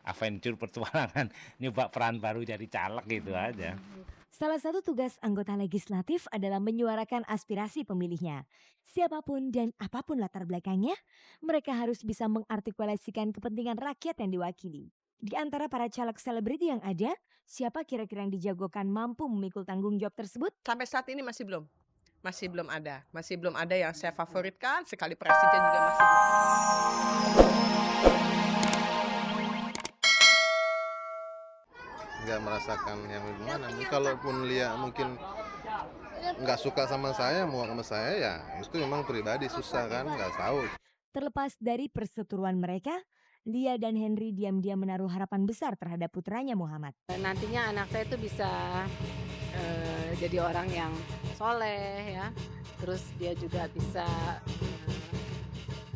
adventure petualangan nyoba peran baru jadi caleg gitu aja. Salah satu tugas anggota legislatif adalah menyuarakan aspirasi pemilihnya. Siapapun dan apapun latar belakangnya, mereka harus bisa mengartikulasikan kepentingan rakyat yang diwakili. Di antara para caleg selebriti yang ada, siapa kira-kira yang dijagokan mampu memikul tanggung jawab tersebut? Sampai saat ini masih belum ada yang saya favoritkan, sekali presiden juga masih nggak merasakan yang gimana. Kalaupun lihat mungkin nggak suka sama saya, mau sama saya ya itu memang pribadi susah kan, nggak tahu. Terlepas dari perseteruan mereka, Lia dan Henry diam-diam menaruh harapan besar terhadap putranya Muhammad. Nantinya anak saya itu bisa jadi orang yang soleh ya, terus dia juga bisa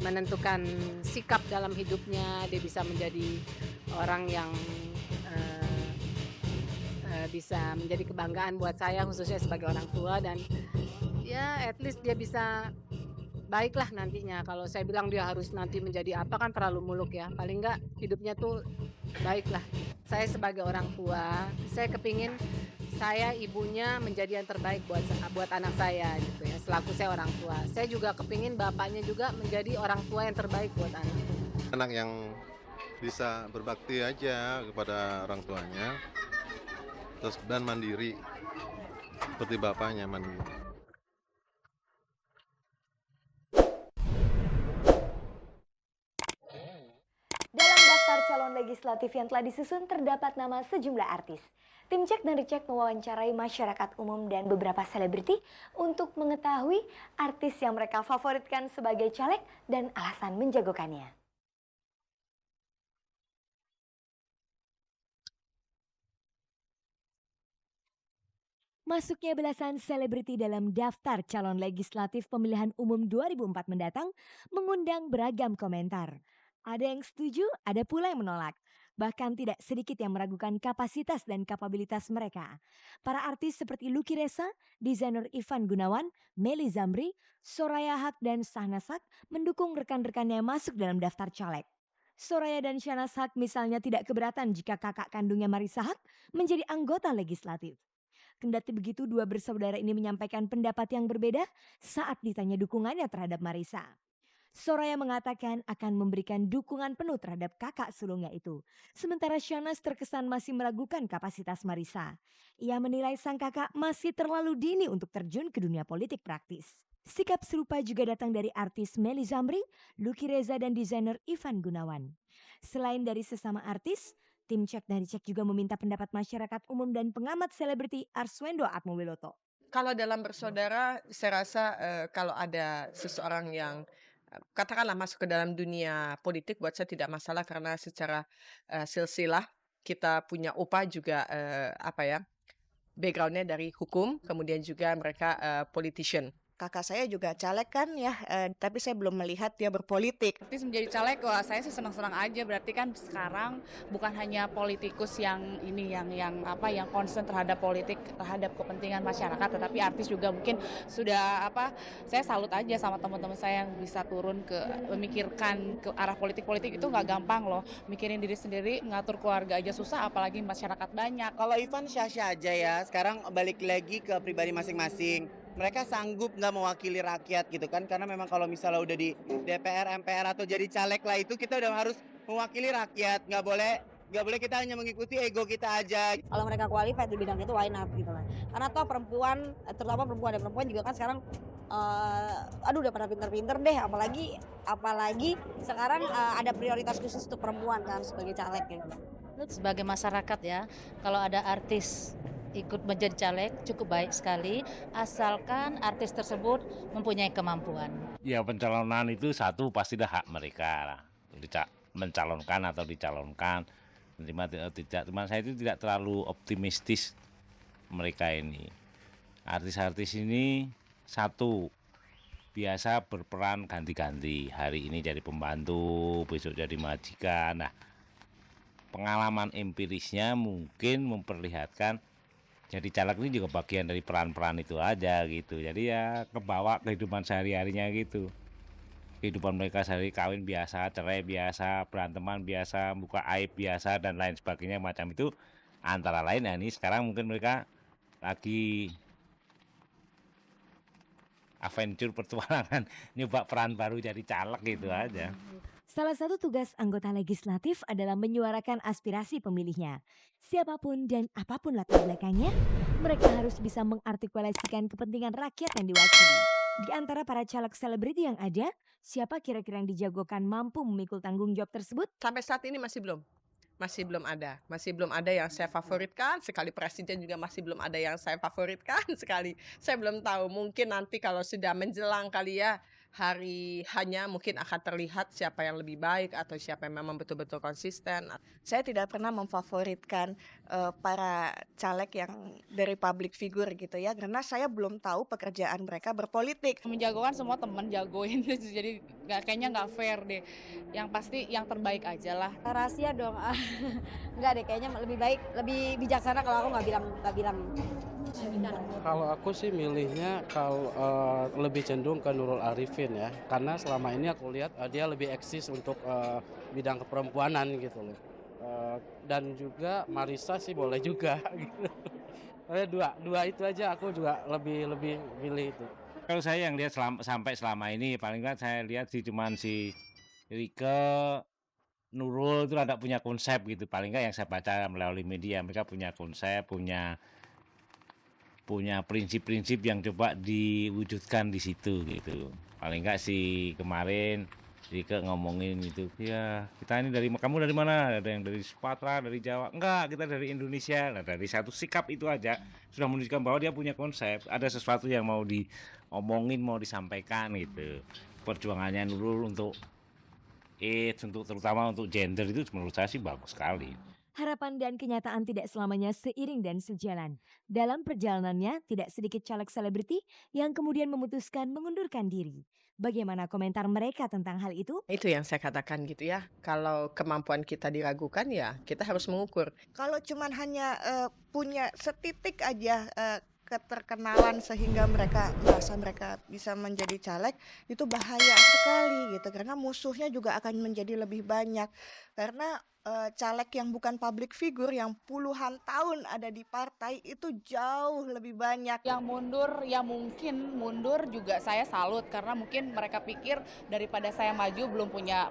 menentukan sikap dalam hidupnya, dia bisa menjadi orang yang eh, bisa menjadi kebanggaan buat saya khususnya sebagai orang tua, dan ya at least dia bisa baiklah nantinya. Kalau saya bilang dia harus nanti menjadi apa kan terlalu muluk ya, paling enggak hidupnya tuh baiklah. Saya sebagai orang tua, saya kepingin saya ibunya menjadi yang terbaik buat anak saya gitu ya, selaku saya orang tua. Saya juga kepingin bapaknya juga menjadi orang tua yang terbaik buat anak. Anak yang bisa berbakti aja kepada orang tuanya, terus dan mandiri seperti bapaknya mandiri. Dalam daftar calon legislatif yang telah disusun terdapat nama sejumlah artis. Tim Cek dan Recheck mewawancarai masyarakat umum dan beberapa selebriti untuk mengetahui artis yang mereka favoritkan sebagai caleg dan alasan menjagokannya. Masuknya belasan selebriti dalam daftar calon legislatif pemilihan umum 2004 mendatang mengundang beragam komentar. Ada yang setuju, ada pula yang menolak. Bahkan tidak sedikit yang meragukan kapasitas dan kapabilitas mereka. Para artis seperti Lucky Reza, desainer Ivan Gunawan, Meli Zamri, Soraya Haq dan Sahnas Haq mendukung rekan-rekannya masuk dalam daftar caleg. Soraya dan Sahnas Haq misalnya tidak keberatan jika kakak kandungnya Marisa Haq menjadi anggota legislatif. Kendati begitu, dua bersaudara ini menyampaikan pendapat yang berbeda saat ditanya dukungannya terhadap Marisa. Soraya mengatakan akan memberikan dukungan penuh terhadap kakak sulungnya itu. Sementara Shanas terkesan masih meragukan kapasitas Marisa. Ia menilai sang kakak masih terlalu dini untuk terjun ke dunia politik praktis. Sikap serupa juga datang dari artis Meli Zamri, Lucky Reza dan desainer Ivan Gunawan. Selain dari sesama artis, tim Cek dari Cek juga meminta pendapat masyarakat umum dan pengamat selebriti Arswendo Atmowiloto. kalau dalam bersaudara, saya rasa kalau ada seseorang yang katakanlah masuk ke dalam dunia politik, buat saya tidak masalah karena secara silsilah kita punya upah juga apa ya, backgroundnya dari hukum, kemudian juga mereka politician. Kakak saya juga caleg kan ya, tapi saya belum melihat dia berpolitik. Artis menjadi caleg, wah saya sih senang-senang aja. Berarti kan sekarang bukan hanya politikus yang ini yang apa yang concern terhadap politik, terhadap kepentingan masyarakat, tetapi artis juga mungkin sudah apa. Saya salut aja sama teman-teman saya yang bisa turun ke memikirkan ke arah politik-politik itu nggak gampang loh. Mikirin diri sendiri, ngatur keluarga aja susah, apalagi masyarakat banyak. Kalau Ivan syah-syah aja ya, sekarang balik lagi ke pribadi masing-masing. Mereka sanggup nggak mewakili rakyat gitu kan, karena memang kalau misalnya udah di DPR, MPR atau jadi caleg lah itu kita udah harus mewakili rakyat, nggak boleh kita hanya mengikuti ego kita aja. Kalau mereka qualified di bidang itu why not gitu lah. Karena toh perempuan, terutama perempuan dan perempuan juga kan sekarang aduh udah pada pinter-pinter deh, apalagi sekarang ada prioritas khusus untuk perempuan kan sebagai caleg ya. Sebagai masyarakat ya, kalau ada artis ikut menjadi caleg cukup baik sekali asalkan artis tersebut mempunyai kemampuan. Ya pencalonan itu satu pastilah hak mereka lah. Mencalonkan atau dicalonkan. Menerima atau tidak. Teman saya itu tidak terlalu optimistis mereka ini. Artis-artis ini satu biasa berperan ganti-ganti. Hari ini jadi pembantu, besok jadi majikan. Nah, pengalaman empirisnya mungkin memperlihatkan jadi caleg ini juga bagian dari peran-peran itu aja gitu. Jadi ya kebawa kehidupan sehari-harinya gitu. kehidupan mereka sehari kawin biasa, cerai biasa, beranteman biasa, buka aib biasa dan lain sebagainya macam itu. Antara lain ya ini sekarang mungkin mereka lagi adventure petualangan nyoba peran baru jadi caleg gitu aja. Salah satu tugas anggota legislatif adalah menyuarakan aspirasi pemilihnya. Siapapun dan apapun latar belakangnya, mereka harus bisa mengartikulasikan kepentingan rakyat yang diwakili. Di antara para caleg selebriti yang ada, siapa kira-kira yang dijagokan mampu memikul tanggung jawab tersebut? Sampai saat ini masih belum ada yang saya favoritkan sekali, presiden juga masih belum ada yang saya favoritkan sekali. Saya belum tahu, mungkin nanti kalau sudah menjelang kali ya hari hanya mungkin akan terlihat siapa yang lebih baik atau siapa yang memang betul-betul konsisten. Saya tidak pernah memfavoritkan para caleg yang dari public figure gitu ya, karena saya belum tahu pekerjaan mereka berpolitik. Menjagokan semua teman jagoin, jadi kayaknya nggak fair deh. Yang pasti yang terbaik aja lah. Rahasia dong. Enggak deh, kayaknya lebih baik, lebih bijaksana kalau aku nggak bilang. Kalau aku sih milihnya kalau lebih cenderung ke Nurul Arifin ya, karena selama ini aku lihat dia lebih eksis untuk bidang keperempuanan gitu loh. Dan juga Marissa sih boleh juga gitu. Dua itu aja aku juga lebih pilih itu. Kalau saya yang lihat sampai selama ini paling nggak saya lihat sih cuman si Rieke, Nurul itu ada punya konsep gitu. Paling nggak yang saya baca melalui media, mereka punya konsep, punya prinsip-prinsip yang coba diwujudkan di situ gitu. Paling nggak sih kemarin Rieke ngomongin itu, ya kita ini kamu dari mana? Ada yang dari Sumatera, dari Jawa. Enggak, kita dari Indonesia. Nah, dari satu sikap itu aja sudah menunjukkan bahwa dia punya konsep. Ada sesuatu yang mau diomongin, mau disampaikan gitu. Perjuangannya Nurul untuk terutama untuk gender itu menurut saya sih bagus sekali. Harapan dan kenyataan tidak selamanya seiring dan sejalan. Dalam perjalanannya, tidak sedikit caleg selebriti yang kemudian memutuskan mengundurkan diri. Bagaimana komentar mereka tentang hal itu? Itu yang saya katakan gitu ya. Kalau kemampuan kita diragukan ya kita harus mengukur. Kalau cuman hanya punya setitik aja keterkenalan sehingga mereka merasa mereka bisa menjadi caleg, itu bahaya sekali gitu, karena musuhnya juga akan menjadi lebih banyak. Karena caleg yang bukan public figure yang puluhan tahun ada di partai itu jauh lebih banyak. Yang mundur, ya mungkin mundur juga saya salut karena mungkin mereka pikir daripada saya maju belum punya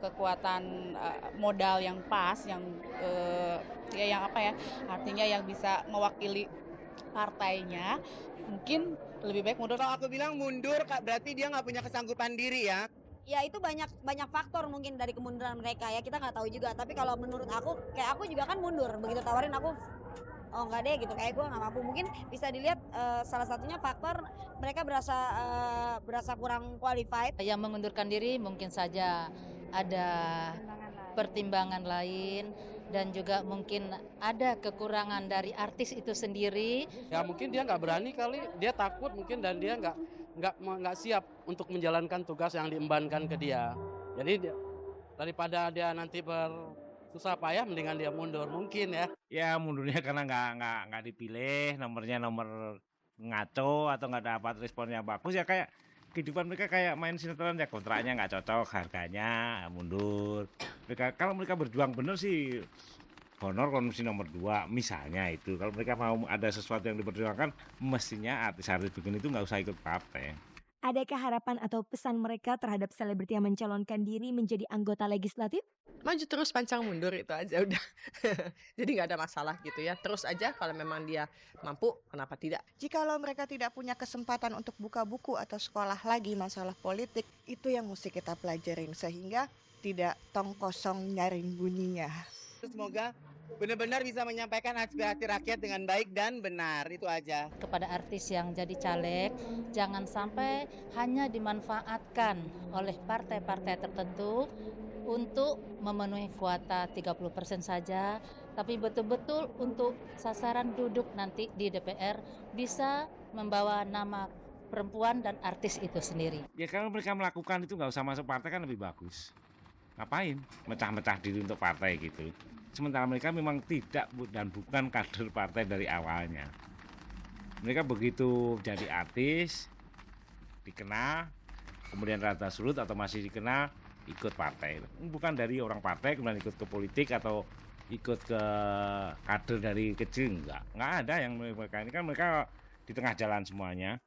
kekuatan modal yang pas, yang artinya yang bisa mewakili partainya, mungkin lebih baik mundur. Kalau aku bilang mundur berarti dia nggak punya kesanggupan diri ya. Ya itu banyak faktor mungkin dari kemunduran mereka ya, kita nggak tahu juga. Tapi kalau menurut aku, kayak aku juga kan mundur, begitu tawarin aku oh enggak deh gitu, kayak gue nggak mampu. Mungkin bisa dilihat salah satunya faktor mereka berasa kurang qualified. Yang mengundurkan diri mungkin saja ada pertimbangan lain dan juga mungkin ada kekurangan dari artis itu sendiri. Ya mungkin dia nggak berani kali, dia takut mungkin, dan dia nggak siap untuk menjalankan tugas yang diembankan ke dia. Jadi daripada dia nanti bersusah payah, mendingan dia mundur mungkin ya. Ya mundurnya karena nggak dipilih, nomornya nomor ngaco atau nggak dapat responnya bagus ya, kayak kehidupan mereka kayak main sinetron ya, kontraknya nggak cocok, harganya mundur. Kalau mereka berjuang bener sih honor komisi nomor 2 misalnya itu. Kalau mereka mau ada sesuatu yang diperjuangkan, mestinya artis-artis begini itu nggak usah ikut partai. Adakah harapan atau pesan mereka terhadap selebriti yang mencalonkan diri menjadi anggota legislatif? Maju terus pantang mundur, itu aja udah. Jadi nggak ada masalah gitu ya. Terus aja kalau memang dia mampu, kenapa tidak? Jikalau mereka tidak punya kesempatan untuk buka buku atau sekolah lagi masalah politik, itu yang mesti kita pelajarin sehingga tidak tong kosong nyaring bunyinya. Semoga benar-benar bisa menyampaikan aspirasi rakyat dengan baik dan benar, itu aja. Kepada artis yang jadi caleg, jangan sampai hanya dimanfaatkan oleh partai-partai tertentu untuk memenuhi kuota 30% saja, tapi betul-betul untuk sasaran duduk nanti di DPR bisa membawa nama perempuan dan artis itu sendiri. Ya kalau mereka melakukan itu nggak usah masuk partai kan lebih bagus. Ngapain mecah-mecah diri untuk partai gitu. Sementara mereka memang tidak dan bukan kader partai dari awalnya. Mereka begitu jadi artis, dikenal, kemudian rada surut atau masih dikenal ikut partai. Bukan dari orang partai kemudian ikut ke politik atau ikut ke kader dari kecil, enggak ada yang mereka ini kan mereka di tengah jalan semuanya.